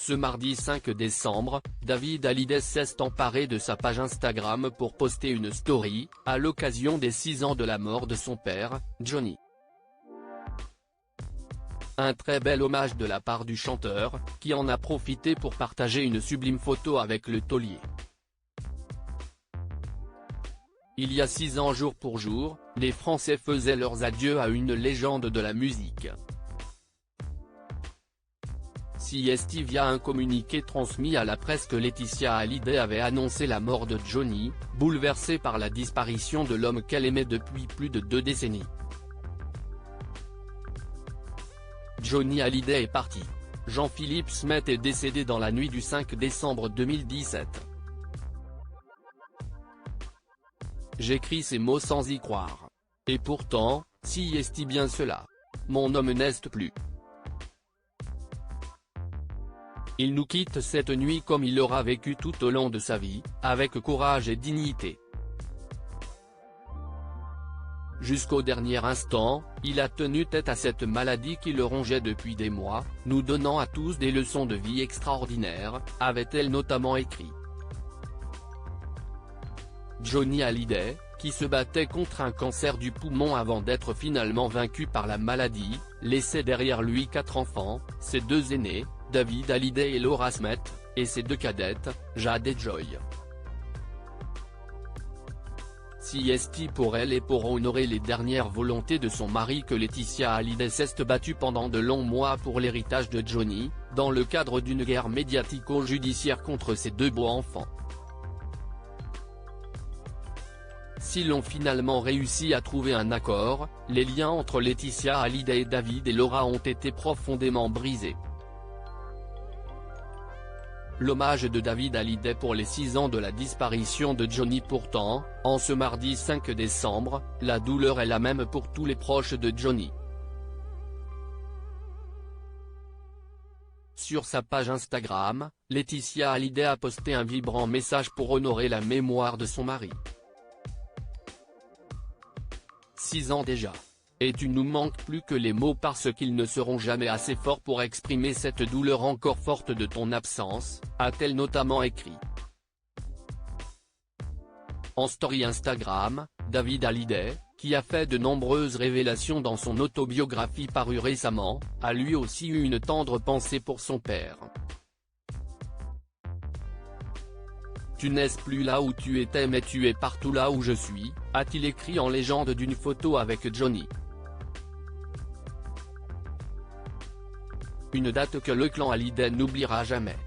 Ce mardi 5 décembre, David Hallyday s'est emparé de sa page Instagram pour poster une story, à l'occasion des 6 ans de la mort de son père, Johnny. Un très bel hommage de la part du chanteur, qui en a profité pour partager une sublime photo avec le taulier. Il y a 6 ans jour pour jour, les Français faisaient leurs adieux à une légende de la musique. CST via un communiqué transmis à la presse que Laetitia Hallyday avait annoncé la mort de Johnny, bouleversée par la disparition de l'homme qu'elle aimait depuis plus de 2 décennies. Johnny Hallyday est parti. Jean-Philippe Smet est décédé dans la nuit du 5 décembre 2017. J'écris ces mots sans y croire. Et pourtant, si est-il bien cela. Mon homme n'est plus. Il nous quitte cette nuit comme il l'aura vécu tout au long de sa vie, avec courage et dignité. Jusqu'au dernier instant, il a tenu tête à cette maladie qui le rongeait depuis des mois, nous donnant à tous des leçons de vie extraordinaires, avait-elle notamment écrit. Johnny Hallyday, qui se battait contre un cancer du poumon avant d'être finalement vaincu par la maladie, laissait derrière lui 4 enfants, ses 2 aînés, David Hallyday et Laura Smet, et ses 2 cadettes, Jade et Joy. CST pour elle et pour honorer les dernières volontés de son mari que Laetitia Hallyday s'est battue pendant de longs mois pour l'héritage de Johnny, dans le cadre d'une guerre médiatico-judiciaire contre ses 2 beaux enfants. S'ils ont finalement réussi à trouver un accord, les liens entre Laetitia Hallyday et David et Laura ont été profondément brisés. L'hommage de David Hallyday pour les 6 ans de la disparition de Johnny. Pourtant, en ce mardi 5 décembre, la douleur est la même pour tous les proches de Johnny. Sur sa page Instagram, Laetitia Hallyday a posté un vibrant message pour honorer la mémoire de son mari. 6 ans déjà. Et tu nous manques plus que les mots parce qu'ils ne seront jamais assez forts pour exprimer cette douleur encore forte de ton absence, a-t-elle notamment écrit. En story Instagram, David Hallyday, qui a fait de nombreuses révélations dans son autobiographie parue récemment, a lui aussi eu une tendre pensée pour son père. Tu n'es plus là où tu étais mais tu es partout là où je suis, a-t-il écrit en légende d'une photo avec Johnny. Une date que le clan Hallyday n'oubliera jamais.